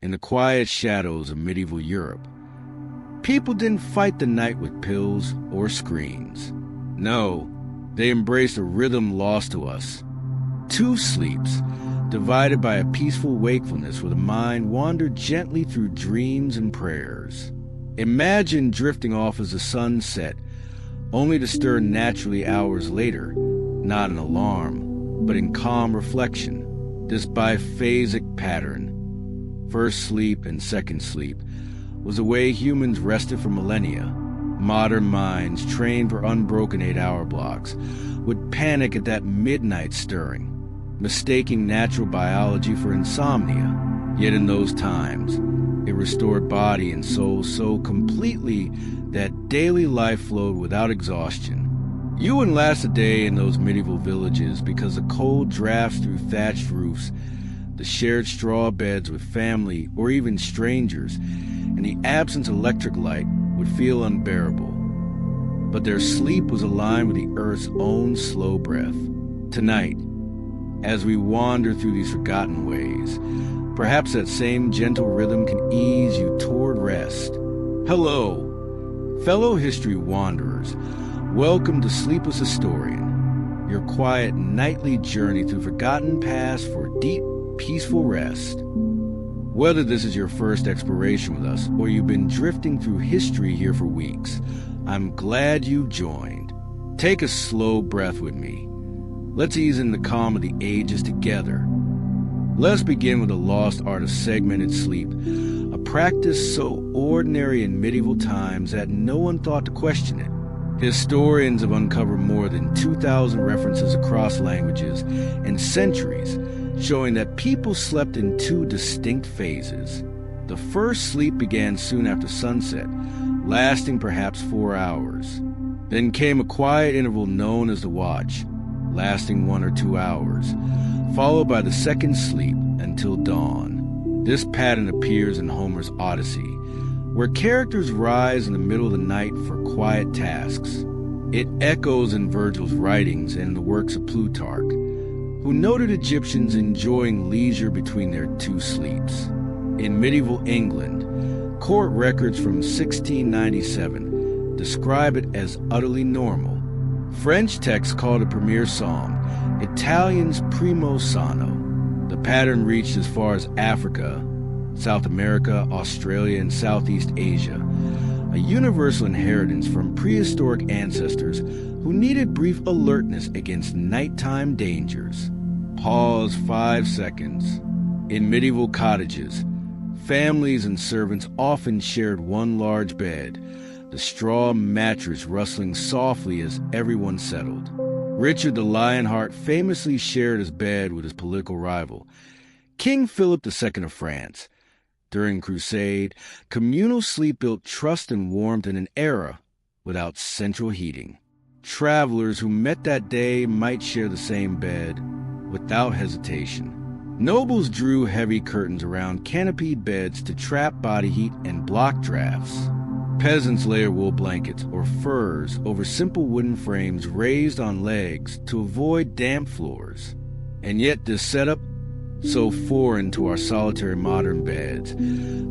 In the quiet shadows of medieval Europe, people didn't fight the night with pills or screens. No, they embraced a rhythm lost to us. 2 sleeps, divided by a peaceful wakefulness where the mind wandered gently through dreams and prayers. Imagine drifting off as the sun set, only to stir naturally hours later, not an alarm, but in calm reflection. This biphasic pattern, first sleep and second sleep, was the way humans rested for millennia. Modern minds, trained for unbroken 8-hour blocks, would panic at that midnight stirring, mistaking natural biology for insomnia. Yet in those times, it restored body and soul so completely that daily life flowed without exhaustion. You wouldn't last a day in those medieval villages because the cold drafts through thatched roofs, the shared straw beds with family or even strangers, and the absence of electric light would feel unbearable. But their sleep was aligned with the earth's own slow breath. Tonight, as we wander through these forgotten ways, perhaps that same gentle rhythm can ease you toward rest. Hello, fellow history wanderers. Welcome to Sleepless Historian, your quiet nightly journey through forgotten past for deep, peaceful rest. Whether this is your first exploration with us or you've been drifting through history here for weeks, I'm glad you've joined. Take a slow breath with me. Let's ease in the calm of the ages together. Let's begin with the lost art of segmented sleep, a practice so ordinary in medieval times that no one thought to question it. Historians have uncovered more than 2,000 references across languages and centuries, showing that people slept in 2 distinct phases. The first sleep began soon after sunset, lasting perhaps 4 hours. Then came a quiet interval known as the watch, lasting 1 or 2 hours, followed by the second sleep until dawn. This pattern appears in Homer's Odyssey, where characters rise in the middle of the night for quiet tasks. It echoes in Virgil's writings and the works of Plutarch, who noted Egyptians enjoying leisure between their 2 sleeps. In medieval England, court records from 1697 describe it as utterly normal. French texts called it premier song, Italians primo sonno. The pattern reached as far as Africa, South America, Australia, and Southeast Asia, a universal inheritance from prehistoric ancestors who needed brief alertness against nighttime dangers. Pause 5 seconds. In medieval cottages, families and servants often shared one large bed, the straw mattress rustling softly as everyone settled. Richard the Lionheart famously shared his bed with his political rival, King Philip II of France. During Crusade, communal sleep built trust and warmth in an era without central heating. Travelers who met that day might share the same bed without hesitation. Nobles drew heavy curtains around canopied beds to trap body heat and block drafts. Peasants layered wool blankets or furs over simple wooden frames raised on legs to avoid damp floors. And yet this setup, so foreign to our solitary modern beds,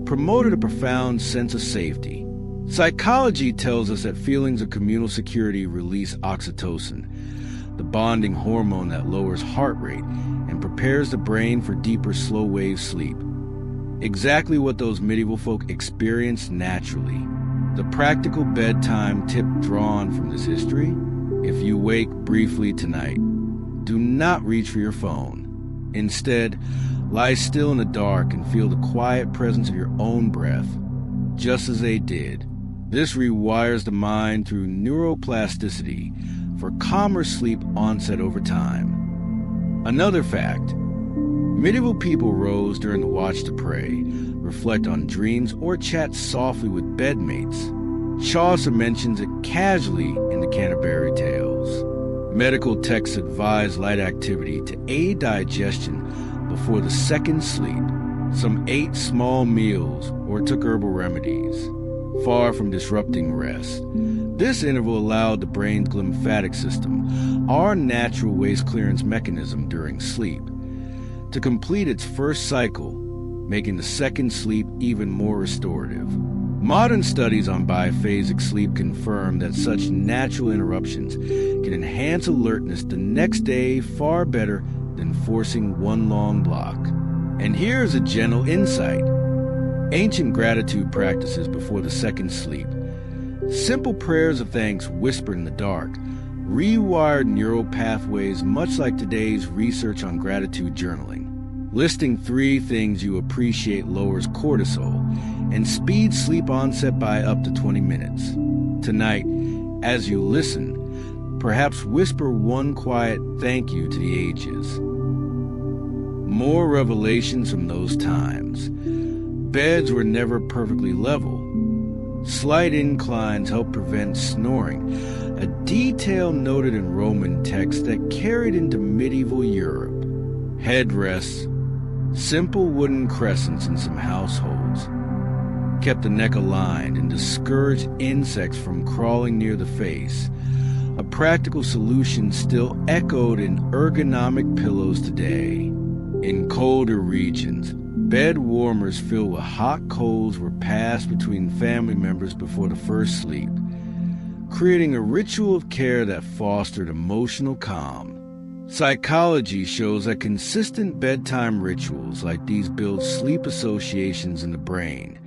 promoted a profound sense of safety. Psychology tells us that feelings of communal security release oxytocin, the bonding hormone that lowers heart rate and prepares the brain for deeper slow-wave sleep. Exactly what those medieval folk experienced naturally. The practical bedtime tip drawn from this history: if you wake briefly tonight, do not reach for your phone. Instead, lie still in the dark and feel the quiet presence of your own breath, just as they did. This rewires the mind through neuroplasticity for calmer sleep onset over time. Another fact: medieval people rose during the watch to pray, reflect on dreams, or chat softly with bedmates. Chaucer mentions it casually in the Canterbury Tales. Medical texts advise light activity to aid digestion before the second sleep. Some ate small meals or took herbal remedies, far from disrupting rest. This interval allowed the brain's glymphatic system, our natural waste clearance mechanism during sleep, to complete its first cycle, making the second sleep even more restorative. Modern studies on biphasic sleep confirm that such natural interruptions can enhance alertness the next day far better than forcing one long block. And here's a gentle insight. Ancient gratitude practices before the second sleep, simple prayers of thanks whispered in the dark, rewired neural pathways much like today's research on gratitude journaling. Listing 3 things you appreciate lowers cortisol and speeds sleep onset by up to 20 minutes. Tonight, as you listen, perhaps whisper one quiet thank you to the ages. More revelations from those times. Beds were never perfectly level. Slight inclines helped prevent snoring, a detail noted in Roman texts that carried into medieval Europe. Headrests, simple wooden crescents in some households, kept the neck aligned and discouraged insects from crawling near the face, a practical solution still echoed in ergonomic pillows today. In colder regions, bed warmers filled with hot coals were passed between family members before the first sleep, creating a ritual of care that fostered emotional calm. Psychology shows that consistent bedtime rituals like these build sleep associations in the brain,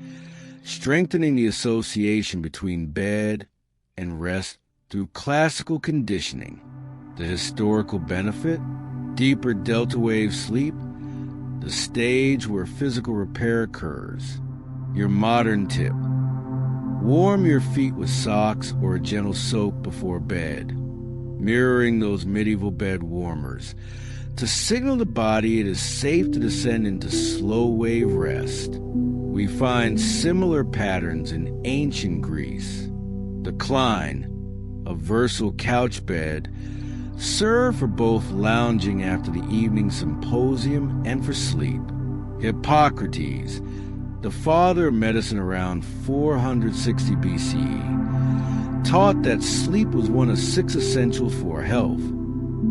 strengthening the association between bed and rest through classical conditioning. The historical benefit? Deeper delta wave sleep, the stage where physical repair occurs. Your modern tip: warm your feet with socks or a gentle soak before bed, mirroring those medieval bed warmers to signal the body it is safe to descend into slow wave rest. We find similar patterns in ancient Greece. The Klein, a versatile couch bed, served for both lounging after the evening symposium and for sleep. Hippocrates, the father of medicine around 460 BCE, taught that sleep was one of 6 essentials for health,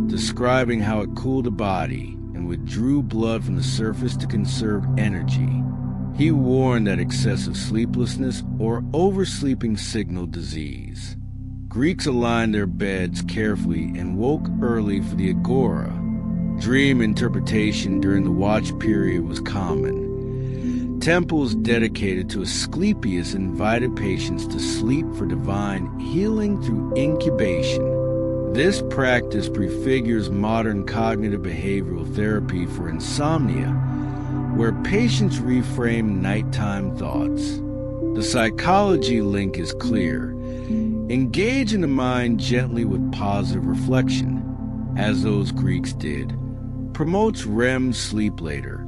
describing how it cooled the body and withdrew blood from the surface to conserve energy. He warned that excessive sleeplessness or oversleeping signaled disease. Greeks aligned their beds carefully and woke early for the agora. Dream interpretation during the watch period was common. Temples dedicated to Asclepius invited patients to sleep for divine healing through incubation. This practice prefigures modern cognitive behavioral therapy for insomnia, where patients reframe nighttime thoughts. The psychology link is clear. Engage in the mind gently with positive reflection, as those Greeks did. Promotes REM sleep later,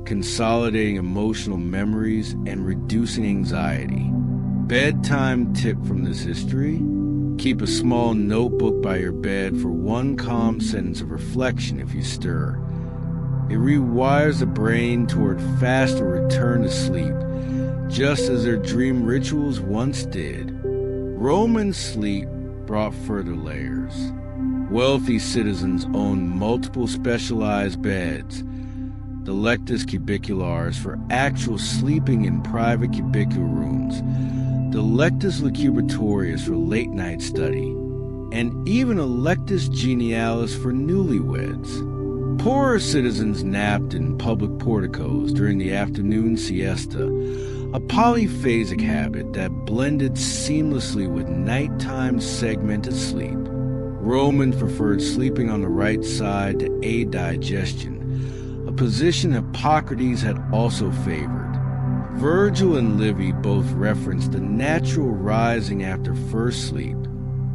consolidating emotional memories and reducing anxiety. Bedtime tip from this history: keep a small notebook by your bed for one calm sentence of reflection if you stir. It rewires the brain toward faster return to sleep, just as their dream rituals once did. Roman sleep brought further layers. Wealthy citizens owned multiple specialized beds, the lectus cubicularis for actual sleeping in private cubicle rooms, the lectus lucubratorius for late-night study, and even a lectus genialis for newlyweds. Poorer citizens napped in public porticos during the afternoon siesta, a polyphasic habit that blended seamlessly with nighttime segmented sleep. Romans preferred sleeping on the right side to aid digestion, a position Hippocrates had also favored. Virgil and Livy both referenced the natural rising after first sleep.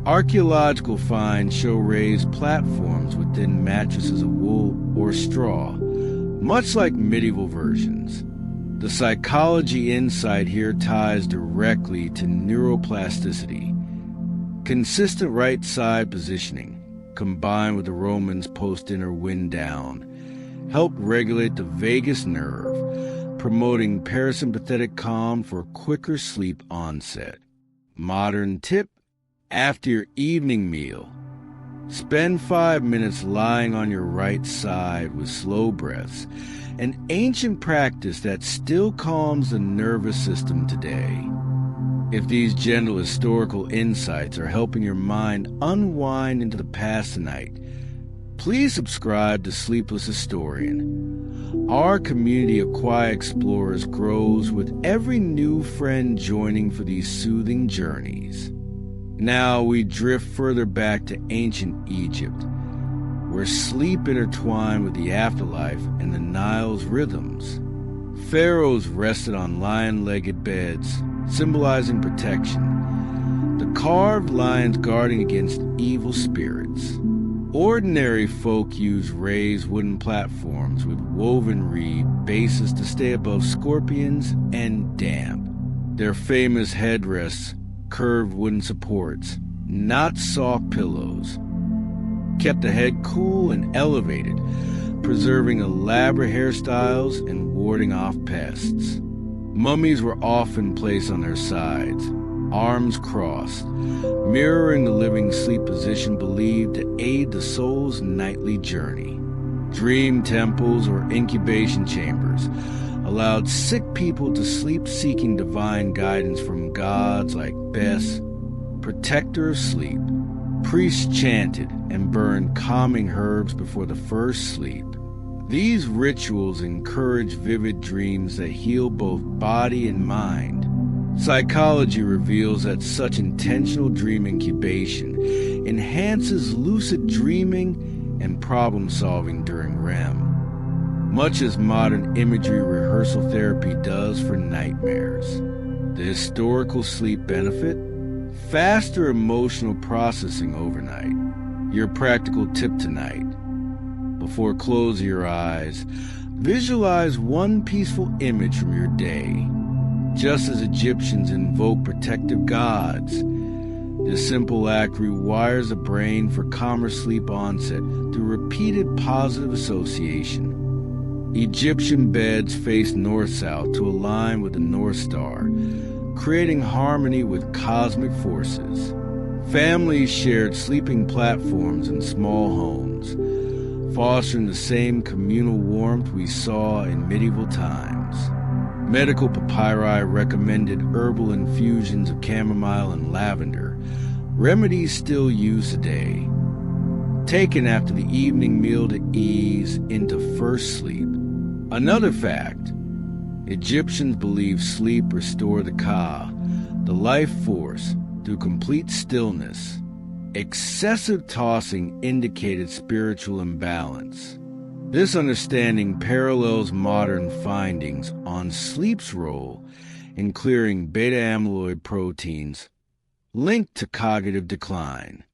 Archaeological finds show raised platforms within mattresses of wool or straw, much like medieval versions. The psychology insight here ties directly to neuroplasticity. Consistent right side positioning, combined with the Romans' post-dinner wind down, helped regulate the vagus nerve, promoting parasympathetic calm for quicker sleep onset. Modern tip: after your evening meal, Spend 5 minutes lying on your right side with slow breaths, an ancient practice that still calms the nervous system today. If these gentle historical insights are helping your mind unwind into the past tonight, please subscribe to Sleepless Historian. Our community of quiet explorers grows with every new friend joining for these soothing journeys. Now we drift further back to ancient Egypt, where sleep intertwined with the afterlife and the Nile's rhythms. Pharaohs rested on lion-legged beds, symbolizing protection, the carved lions guarding against evil spirits. Ordinary folk used raised wooden platforms with woven reed bases to stay above scorpions and damp. Their famous headrests, curved wooden supports, not soft pillows, kept the head cool and elevated, preserving elaborate hairstyles and warding off pests. Mummies were often placed on their sides, arms crossed, mirroring the living sleep position believed to aid the soul's nightly journey. Dream temples or incubation chambers allowed sick people to sleep seeking divine guidance from gods like Bes, protector of sleep. Priests chanted and burned calming herbs before the first sleep. These rituals encourage vivid dreams that heal both body and mind. Psychology reveals that such intentional dream incubation enhances lucid dreaming and problem-solving during REM, much as modern imagery rehearsal therapy does for nightmares. The historical sleep benefit? Faster emotional processing overnight. Your practical tip tonight: before closing your eyes, visualize one peaceful image from your day. Just as Egyptians invoke protective gods, this simple act rewires the brain for calmer sleep onset through repeated positive association. Egyptian beds face north-south to align with the North Star, creating harmony with cosmic forces. Families shared sleeping platforms in small homes, fostering the same communal warmth we saw in medieval times. Medical papyri recommended herbal infusions of chamomile and lavender, remedies still used today, taken after the evening meal to ease into first sleep. Another fact: Egyptians believed sleep restored the Ka, the life force, through complete stillness. Excessive tossing indicated spiritual imbalance. This understanding parallels modern findings on sleep's role in clearing beta-amyloid proteins linked to cognitive decline.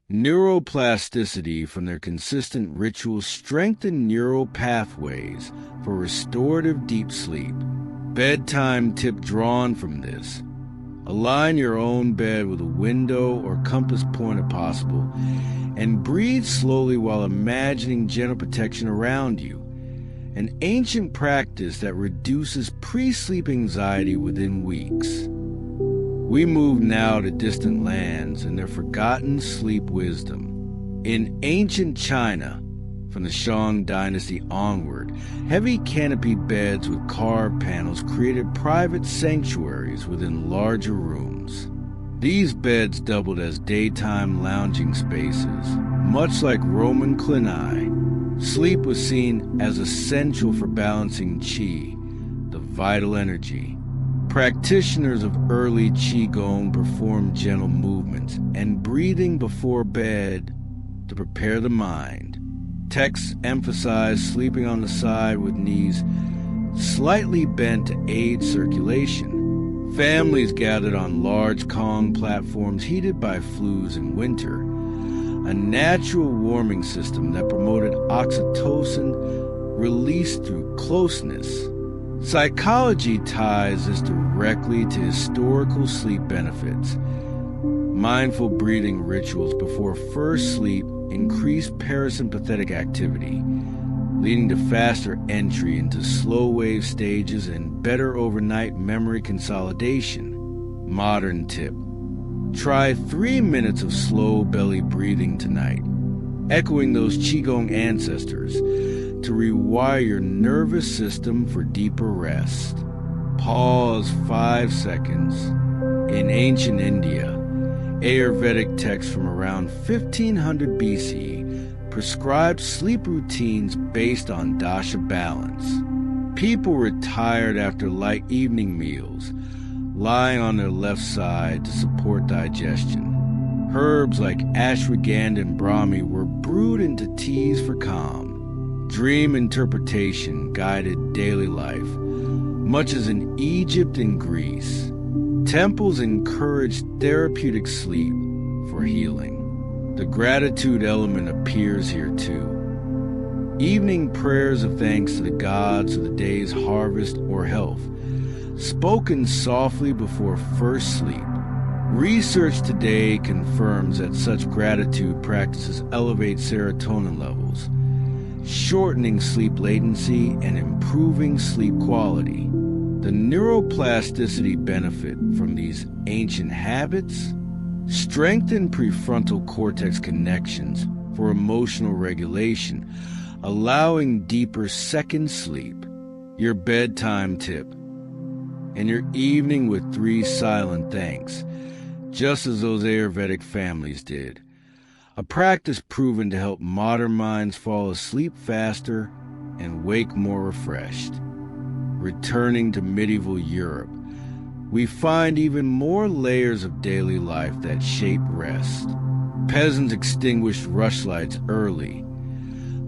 Neuroplasticity from their consistent rituals strengthened neural pathways for restorative deep sleep. Bedtime tip drawn from this: align your own bed with a window or compass point if possible, and breathe slowly while imagining gentle protection around you, an ancient practice that reduces pre-sleep anxiety within weeks. We move now to distant lands and their forgotten sleep wisdom. In ancient China, from the Shang dynasty onward, heavy canopy beds with carved panels created private sanctuaries within larger rooms. These beds doubled as daytime lounging spaces, much like Roman clini. Sleep was seen as essential for balancing qi, the vital energy. Practitioners of early qigong performed gentle movements and breathing before bed to prepare the mind. Texts emphasize sleeping on the side with knees slightly bent to aid circulation. Families gathered on large Kong platforms heated by flues in winter, a natural warming system that promoted oxytocin released through closeness. Psychology ties this directly to historical sleep benefits. Mindful breathing rituals before first sleep increase parasympathetic activity, leading to faster entry into slow-wave stages and better overnight memory consolidation. Modern tip: try 3 minutes of slow belly breathing tonight. echoing those Qigong ancestors to rewire your nervous system for deeper rest. Pause 5 seconds. In ancient India, Ayurvedic texts from around 1500 BC prescribed sleep routines based on dasha balance. People were tired after light evening meals, lying on their left side to support digestion. Herbs like ashwagandha and brahmi were brewed into teas for calm. Dream interpretation guided daily life, much as in Egypt and Greece. Temples encouraged therapeutic sleep for healing. The gratitude element appears here too. Evening prayers of thanks to the gods of the day's harvest or health, spoken softly before first sleep. Research today confirms that such gratitude practices elevate serotonin levels, shortening sleep latency and improving sleep quality. The neuroplasticity benefit from these ancient habits strengthen prefrontal cortex connections for emotional regulation, allowing deeper second sleep. Your bedtime tip, and your evening with 3 silent thanks, just as those Ayurvedic families did. A practice proven to help modern minds fall asleep faster and wake more refreshed. Returning to medieval Europe, we find even more layers of daily life that shape rest. Peasants extinguished rushlights early,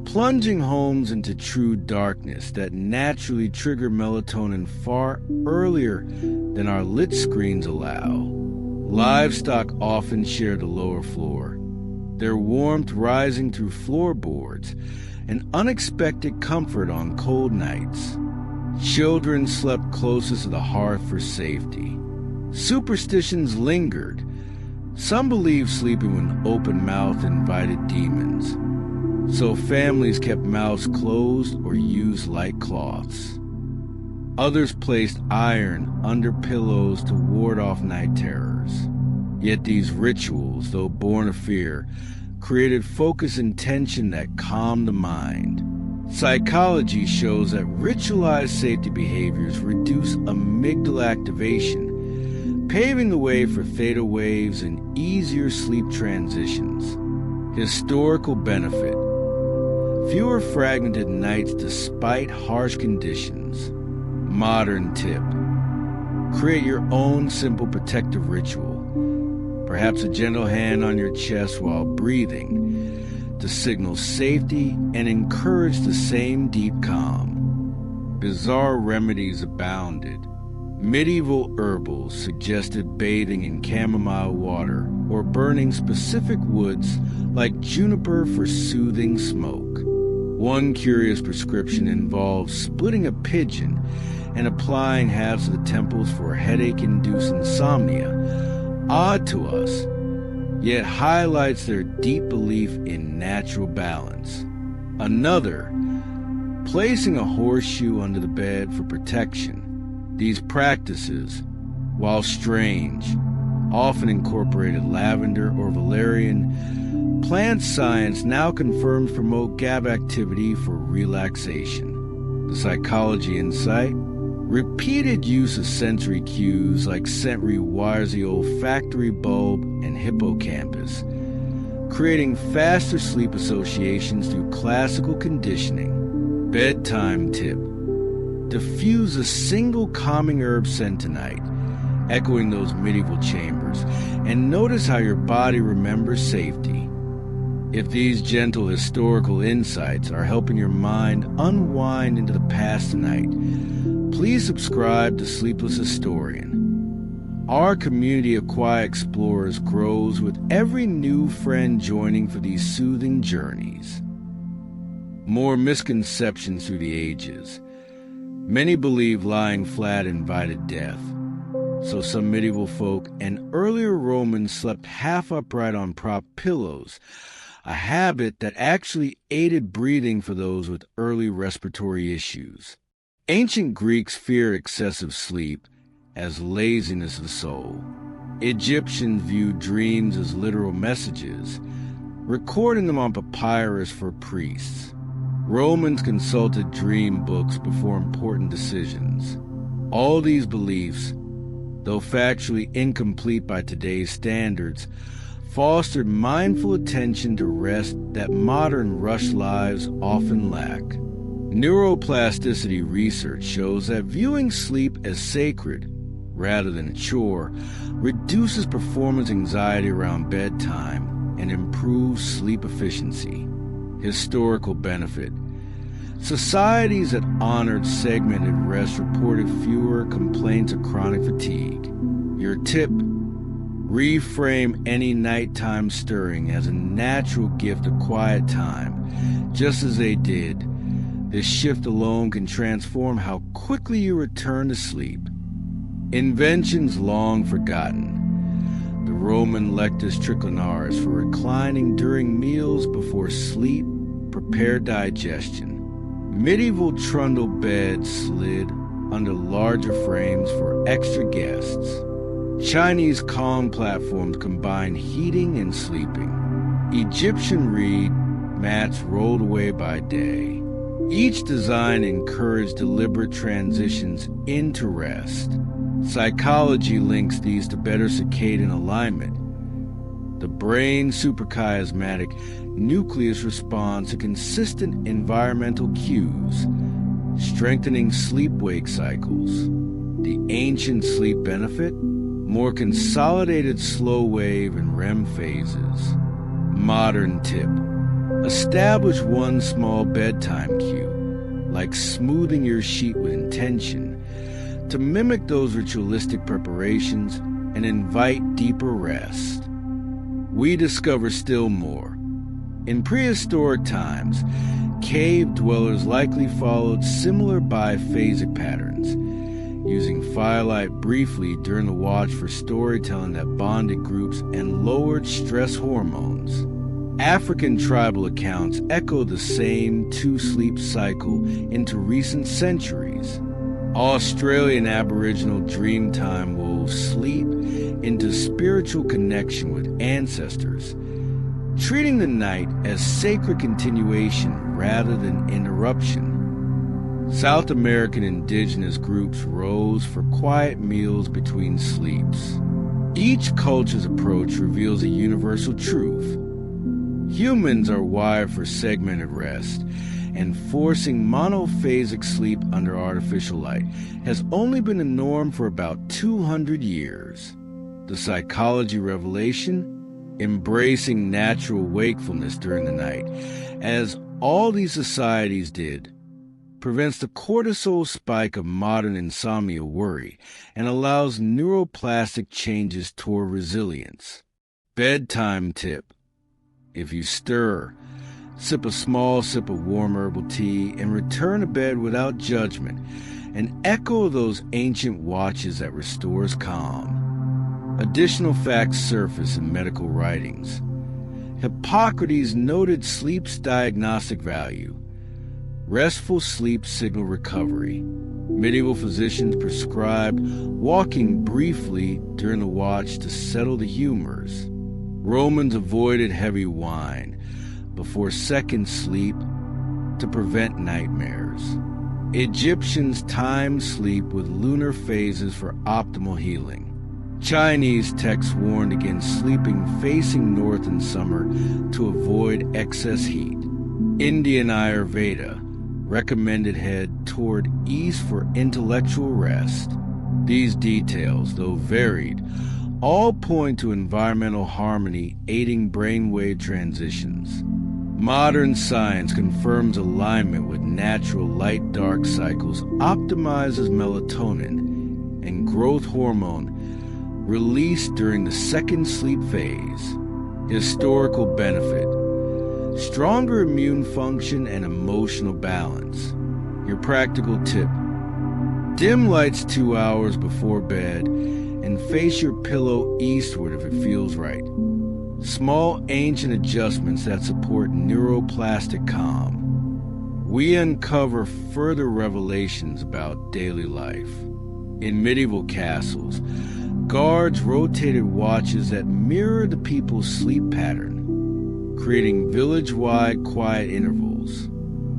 plunging homes into true darkness that naturally trigger melatonin far earlier than our lit screens allow. Livestock often share the lower floor, their warmth rising through floorboards, an unexpected comfort on cold nights. Children slept closest to the hearth for safety. Superstitions lingered. Some believed sleeping with open mouth invited demons, so families kept mouths closed or used light cloths. Others placed iron under pillows to ward off night terrors. Yet these rituals, though born of fear, created focus and tension that calmed the mind. Psychology shows that ritualized safety behaviors reduce amygdala activation, paving the way for theta waves and easier sleep transitions. Historical benefit: fewer fragmented nights despite harsh conditions. Modern tip: create your own simple protective ritual, perhaps a gentle hand on your chest while breathing, to signal safety and encourage the same deep calm. Bizarre remedies abounded. Medieval herbals suggested bathing in chamomile water or burning specific woods like juniper for soothing smoke. One curious prescription involved splitting a pigeon and applying halves of the temples for headache-induced insomnia. Odd to us, yet highlights their deep belief in natural balance. Another, placing a horseshoe under the bed for protection. These practices, while strange, often incorporated lavender or valerian. Plant science now confirms promote GABA activity for relaxation. The psychology insight: repeated use of sensory cues like scent rewires the olfactory bulb and hippocampus, creating faster sleep associations through classical conditioning. Bedtime tip: diffuse a single calming herb scent tonight, echoing those medieval chambers, and notice how your body remembers safety. If these gentle historical insights are helping your mind unwind into the past tonight, please subscribe to Sleepless Historian. Our community of quiet explorers grows with every new friend joining for these soothing journeys. More misconceptions through the ages. Many believe lying flat invited death, so some medieval folk and earlier Romans slept half upright on prop pillows, a habit that actually aided breathing for those with early respiratory issues. Ancient Greeks feared excessive sleep as laziness of soul. Egyptians viewed dreams as literal messages. recording them on papyrus for priests. Romans consulted dream books before important decisions. All these beliefs, though factually incomplete by today's standards, fostered mindful attention to rest that modern rush lives often lack. Neuroplasticity research shows that viewing sleep as sacred, rather than a chore, reduces performance anxiety around bedtime and improves sleep efficiency. Historical benefit. Societies that honored segmented rest reported fewer complaints of chronic fatigue. Your tip: reframe any nighttime stirring as a natural gift of quiet time, just as they did. This shift alone can transform how quickly you return to sleep. Inventions long forgotten. The Roman lectus triclinaris for reclining during meals before sleep prepared digestion. Medieval trundle beds slid under larger frames for extra guests. Chinese Kong platforms combine heating and sleeping. Egyptian reed mats rolled away by day. Each design encouraged deliberate transitions into rest. Psychology links these to better circadian alignment. The brain's suprachiasmatic nucleus responds to consistent environmental cues, strengthening sleep-wake cycles. The ancient sleep benefit: more consolidated slow wave and REM phases. Modern tip: establish one small bedtime cue, like smoothing your sheet with intention, to mimic those ritualistic preparations and invite deeper rest. We discover still more. In prehistoric times, cave dwellers likely followed similar biphasic patterns, using firelight briefly during the watch for storytelling that bonded groups and lowered stress hormones. African tribal accounts echo the same two-sleep cycle into recent centuries. Australian Aboriginal Dreamtime wove sleep into spiritual connection with ancestors, treating the night as sacred continuation rather than interruption. South American indigenous groups rose for quiet meals between sleeps. Each culture's approach reveals a universal truth. Humans are wired for segmented rest, and forcing monophasic sleep under artificial light has only been a norm for about 200 years. The psychology revelation: embracing natural wakefulness during the night, as all these societies did, prevents the cortisol spike of modern insomnia worry and allows neuroplastic changes toward resilience. Bedtime tip: if you stir, sip a small sip of warm herbal tea and return to bed without judgment, an echo of those ancient watches that restores calm. Additional facts surface in medical writings. Hippocrates noted sleep's diagnostic value. Restful sleep signal recovery. Medieval physicians prescribed walking briefly during the watch to settle the humors. Romans avoided heavy wine before second sleep to prevent nightmares. Egyptians timed sleep with lunar phases for optimal healing. Chinese texts warned against sleeping facing north in summer to avoid excess heat. Indian Ayurveda recommended head toward east for intellectual rest. These details, though varied, all point to environmental harmony aiding brainwave transitions. Modern science confirms alignment with natural light-dark cycles, optimizes melatonin and growth hormone released during the second sleep phase. Historical benefit: stronger immune function and emotional balance. Your practical tip: dim lights 2 hours before bed and face your pillow eastward if it feels right. Small ancient adjustments that support neuroplastic calm. We uncover further revelations about daily life. In medieval castles, guards rotated watches that mirror the people's sleep pattern. creating village-wide quiet intervals.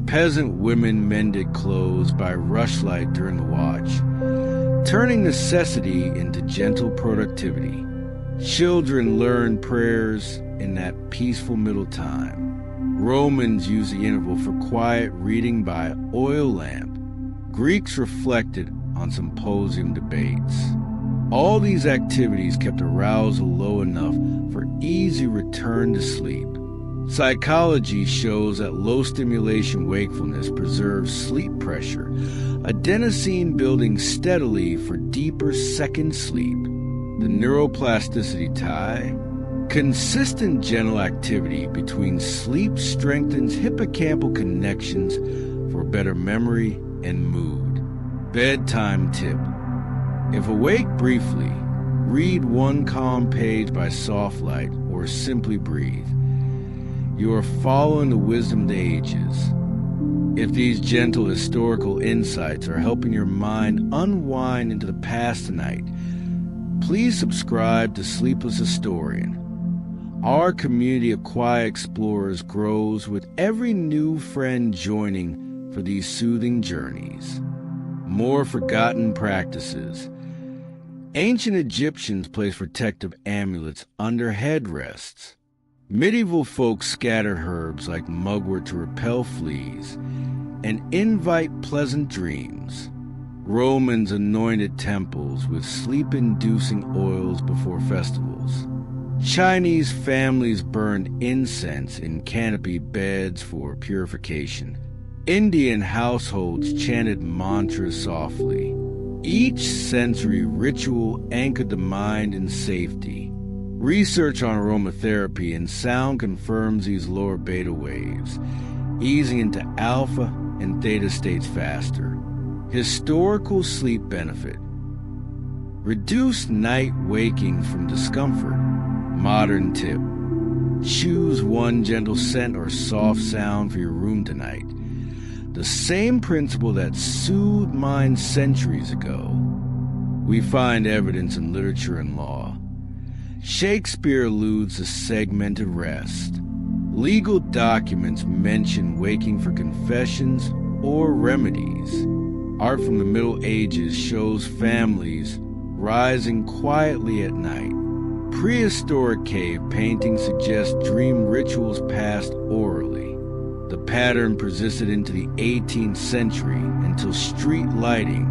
Peasant women mended clothes by rushlight during the watch, turning necessity into gentle productivity. Children learned prayers in that peaceful middle time. Romans used the interval for quiet reading by oil lamp. Greeks reflected on symposium debates. All these activities kept arousal low enough for easy return to sleep. Psychology shows that low stimulation wakefulness preserves sleep pressure, adenosine building steadily for deeper second sleep. The neuroplasticity tie. Consistent gentle activity between sleep strengthens hippocampal connections for better memory and mood. Bedtime tip. If awake briefly, read one calm page by soft light or simply breathe. You are following the wisdom of the ages. If these gentle historical insights are helping your mind unwind into the past tonight, please subscribe to Sleepless Historian. Our community of quiet explorers grows with every new friend joining for these soothing journeys. More forgotten practices. Ancient Egyptians placed protective amulets under headrests. Medieval folk scattered herbs like mugwort to repel fleas and invite pleasant dreams. Romans anointed temples with sleep-inducing oils before festivals. Chinese families burned incense in canopy beds for purification. Indian households chanted mantras softly. Each sensory ritual anchored the mind in safety. Research on aromatherapy and sound confirms these lower beta waves, easing into alpha and theta states faster. Historical sleep benefit. Reduce night waking from discomfort. Modern tip. Choose one gentle scent or soft sound for your room tonight. The same principle that soothed minds centuries ago. We find evidence in literature and law. Shakespeare alludes to segmented rest. Legal documents mention waking for confessions or remedies. Art from the Middle Ages shows families rising quietly at night. Prehistoric cave paintings suggest dream rituals passed orally. The pattern persisted into the 18th century until street lighting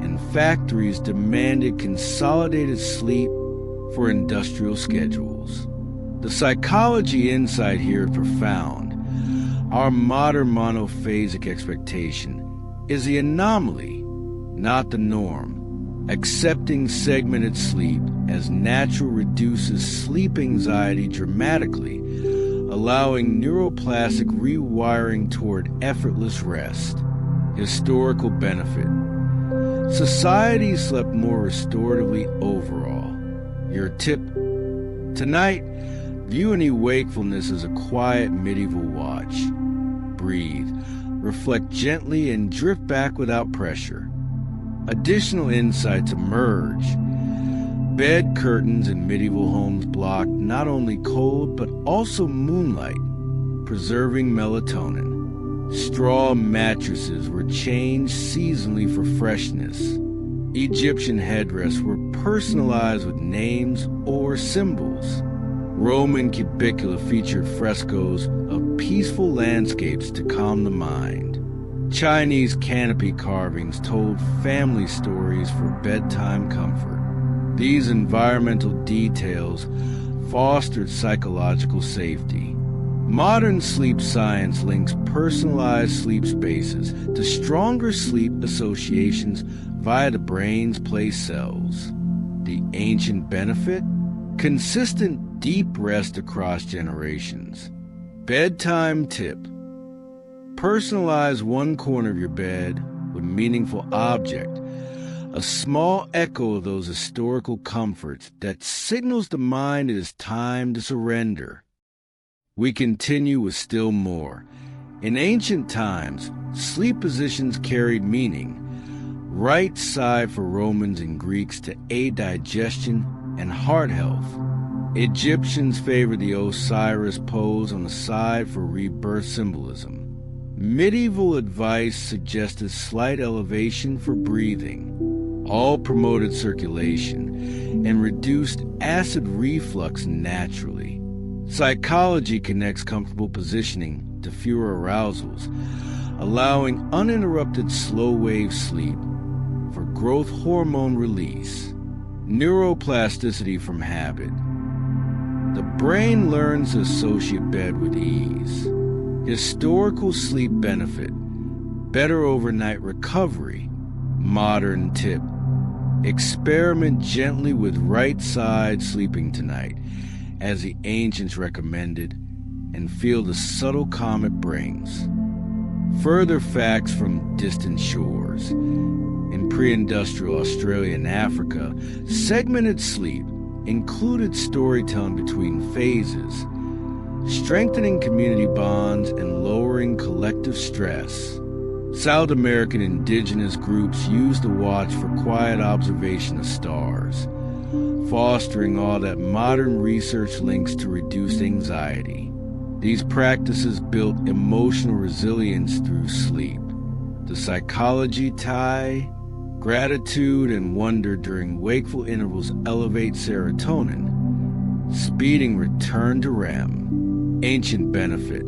and factories demanded consolidated sleep for industrial schedules. The psychology insight here is profound. Our modern monophasic expectation is the anomaly, not the norm. Accepting segmented sleep as natural reduces sleep anxiety dramatically, allowing neuroplastic rewiring toward effortless rest. Historical benefit. Society slept more restoratively overall. Your tip: tonight, view any wakefulness as a quiet medieval watch. Breathe, reflect gently, and drift back without pressure. Additional insights emerge. Bed curtains in medieval homes blocked not only cold but also moonlight, preserving melatonin. Straw mattresses were changed seasonally for freshness. Egyptian headrests were personalized with names or symbols. Roman cubicula featured frescoes of peaceful landscapes to calm the mind. Chinese canopy carvings told family stories for bedtime comfort. These environmental details fostered psychological safety. Modern sleep science links personalized sleep spaces to stronger sleep associations via the brain's place cells. The ancient benefit? Consistent deep rest across generations. Bedtime tip. Personalize one corner of your bed with meaningful object, a small echo of those historical comforts that signals the mind it is time to surrender. We continue with still more. In ancient times, sleep positions carried meaning. Right side for Romans and Greeks to aid digestion and heart health. Egyptians favored the Osiris pose on the side for rebirth symbolism. Medieval advice suggested slight elevation for breathing. All promoted circulation and reduced acid reflux naturally. Psychology connects comfortable positioning to fewer arousals, allowing uninterrupted slow-wave sleep for growth hormone release. Neuroplasticity from habit. The brain learns to associate bed with ease. Historical sleep benefit. Better overnight recovery. Modern tip. Experiment gently with right side sleeping tonight, as the ancients recommended, and feel the subtle calm it brings. Further facts from distant shores. In pre-industrial Australia and Africa, segmented sleep included storytelling between phases, strengthening community bonds and lowering collective stress. South American indigenous groups used the watch for quiet observation of stars, fostering all that modern research links to reduced anxiety. These practices built emotional resilience through sleep. The psychology tie. Gratitude and wonder during wakeful intervals elevate serotonin, speeding return to REM. Ancient benefit.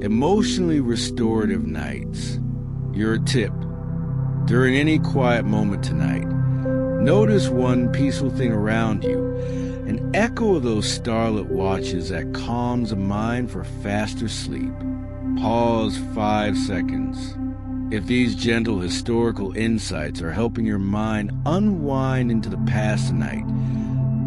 Emotionally restorative nights. Your tip. During any quiet moment tonight, notice one peaceful thing around you, an echo of those starlit watches that calms the mind for faster sleep. Pause 5 seconds. If these gentle historical insights are helping your mind unwind into the past tonight,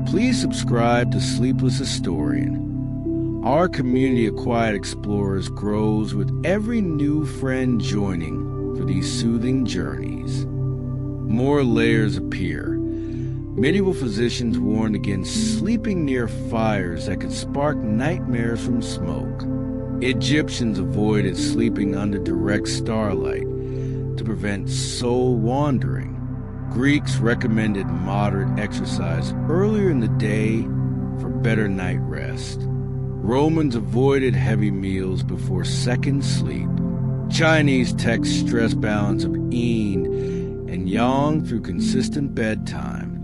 please subscribe to Sleepless Historian. Our community of quiet explorers grows with every new friend joining for these soothing journeys. More layers appear. Medieval physicians warned against sleeping near fires that could spark nightmares from smoke. Egyptians avoided sleeping under direct starlight to prevent soul wandering. Greeks recommended moderate exercise earlier in the day for better night rest. Romans avoided heavy meals before second sleep. Chinese text stress balance of yin and yang through consistent bedtime.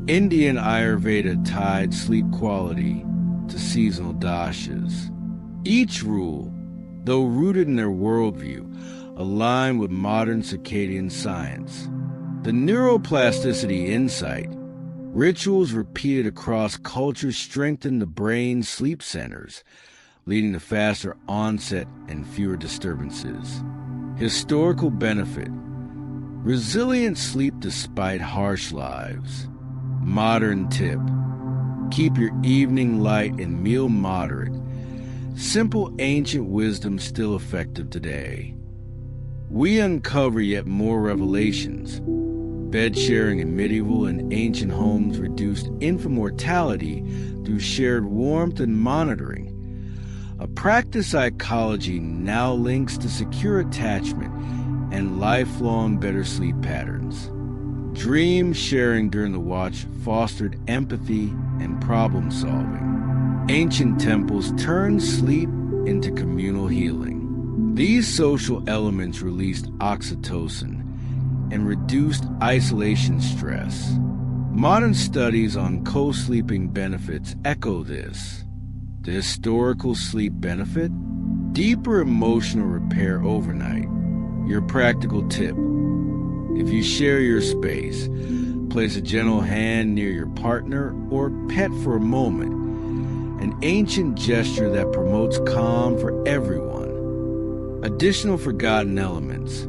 Indian Ayurveda tied sleep quality to seasonal dashas. Each rule, though rooted in their worldview, align with modern circadian science. The neuroplasticity insight, rituals repeated across cultures strengthen the brain's sleep centers, leading to faster onset and fewer disturbances. Historical benefit, resilient sleep despite harsh lives. Modern tip, keep your evening light and meal moderate. Simple ancient wisdom still effective today. We uncover yet more revelations. Bed sharing in medieval and ancient homes reduced infant mortality through shared warmth and monitoring. A practice psychology now links to secure attachment and lifelong better sleep patterns. Dream sharing during the watch fostered empathy and problem solving. Ancient temples turned sleep into communal healing. These social elements released oxytocin and reduced isolation stress. Modern studies on co-sleeping benefits echo this. The historical sleep benefit, deeper emotional repair overnight. Your practical tip. If you share your space, place a gentle hand near your partner or pet for a moment, an ancient gesture that promotes calm for everyone. Additional forgotten elements.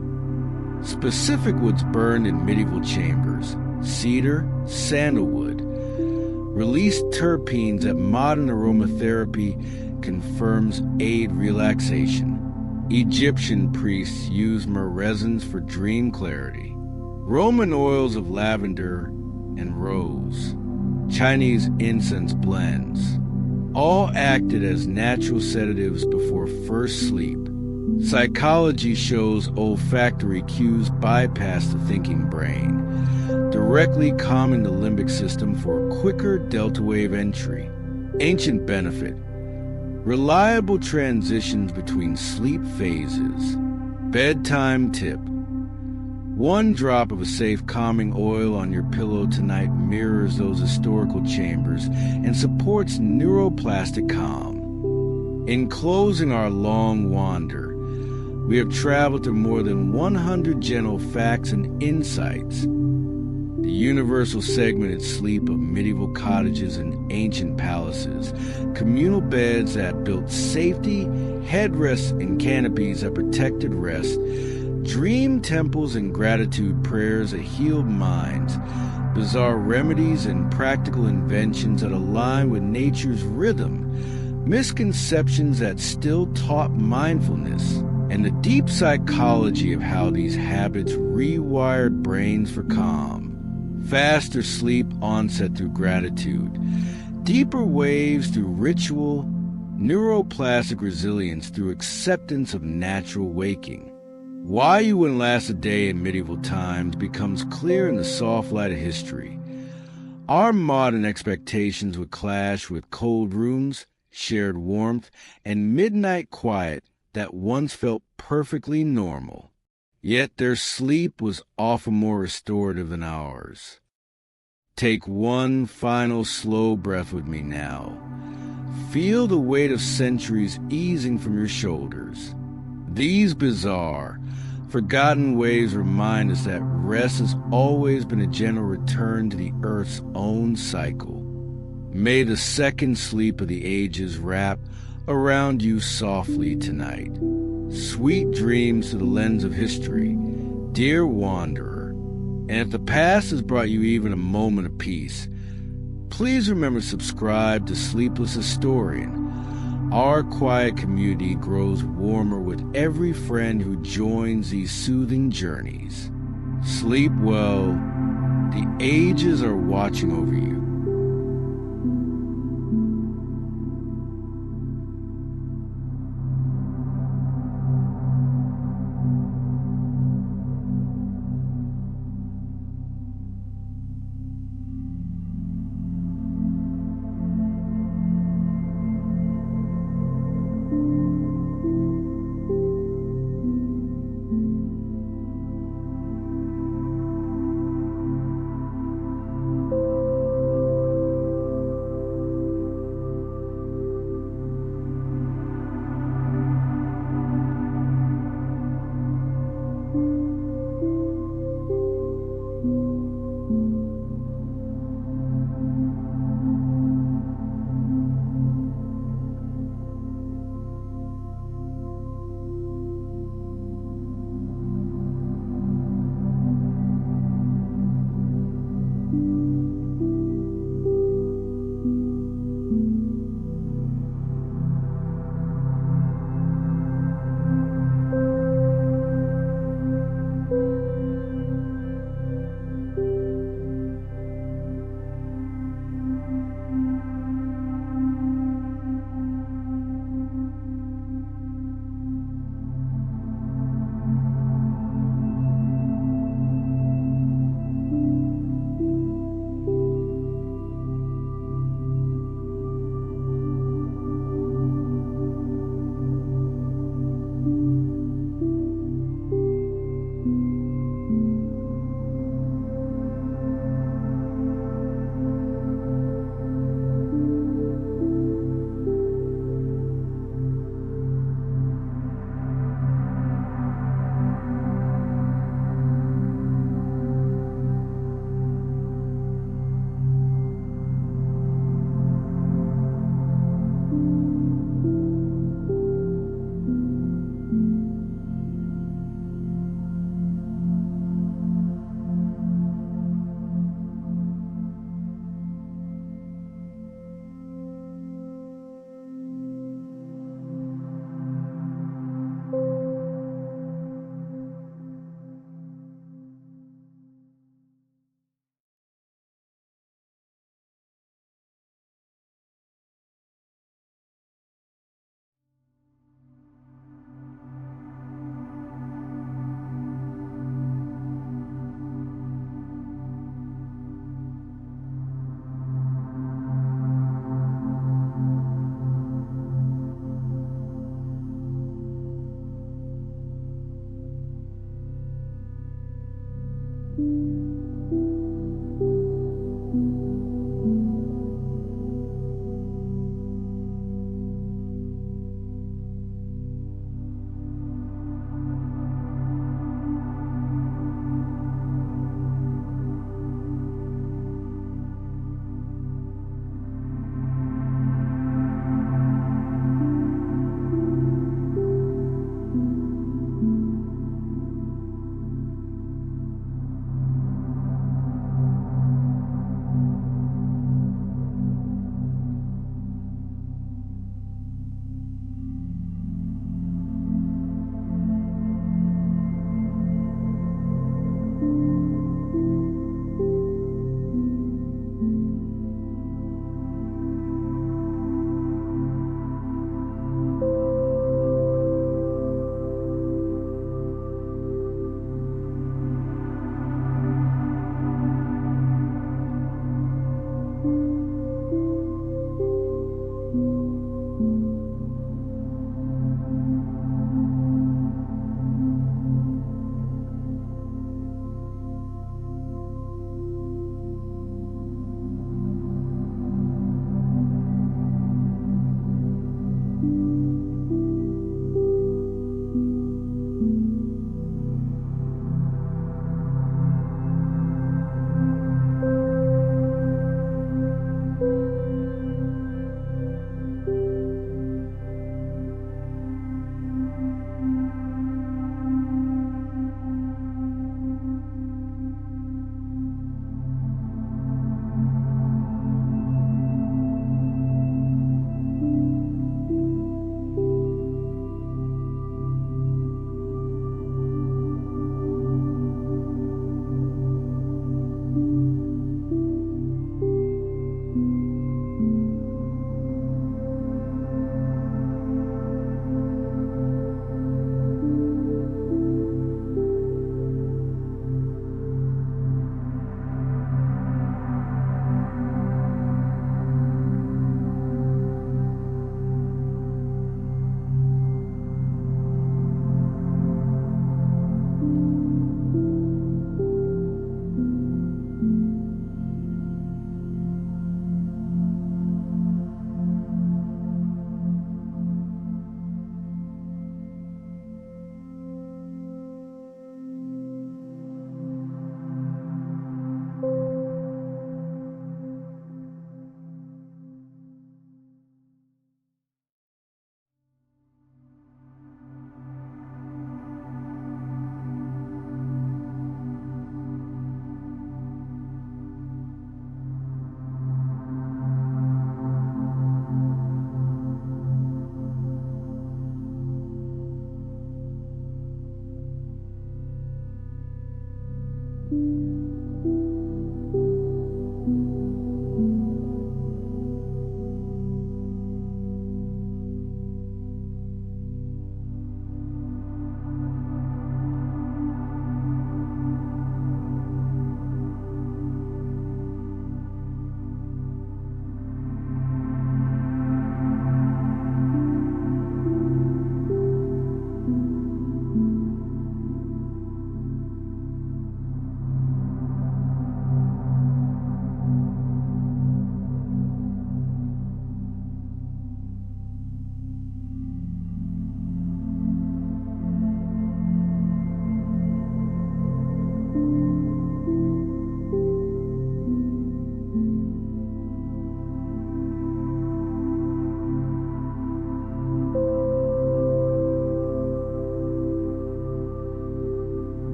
Specific woods burned in medieval chambers, cedar, sandalwood. Released terpenes that modern aromatherapy confirms aid relaxation. Egyptian priests used myrrh resins for dream clarity. Roman oils of lavender and rose. Chinese incense blends. All acted as natural sedatives before first sleep. Psychology shows olfactory cues bypass the thinking brain, directly calming the limbic system for a quicker delta wave entry. Ancient benefit. Reliable transitions between sleep phases. Bedtime tip. One drop of a safe calming oil on your pillow tonight mirrors those historical chambers and supports neuroplastic calm. In closing our long wander, we have traveled through more than 100 gentle facts and insights. The universal segmented sleep of medieval cottages and ancient palaces, communal beds that built safety, headrests and canopies that protected rest, dream temples and gratitude prayers that healed minds, bizarre remedies and practical inventions that align with nature's rhythm, misconceptions that still taught mindfulness, and the deep psychology of how these habits rewired brains for calm. Faster sleep onset through gratitude, deeper waves through ritual, neuroplastic resilience through acceptance of natural waking. Why you wouldn't last a day in medieval times becomes clear in the soft light of history. Our modern expectations would clash with cold rooms, shared warmth, and midnight quiet that once felt perfectly normal. Yet their sleep was often more restorative than ours. Take one final slow breath with me now. Feel the weight of centuries easing from your shoulders. These bizarre, forgotten waves remind us that rest has always been a gentle return to the earth's own cycle. May the second sleep of the ages wrap around you softly tonight. Sweet dreams through the lens of history, dear wanderer. And if the past has brought you even a moment of peace, please remember to subscribe to Sleepless Historian. Our quiet community grows warmer with every friend who joins these soothing journeys. Sleep well. The ages are watching over you.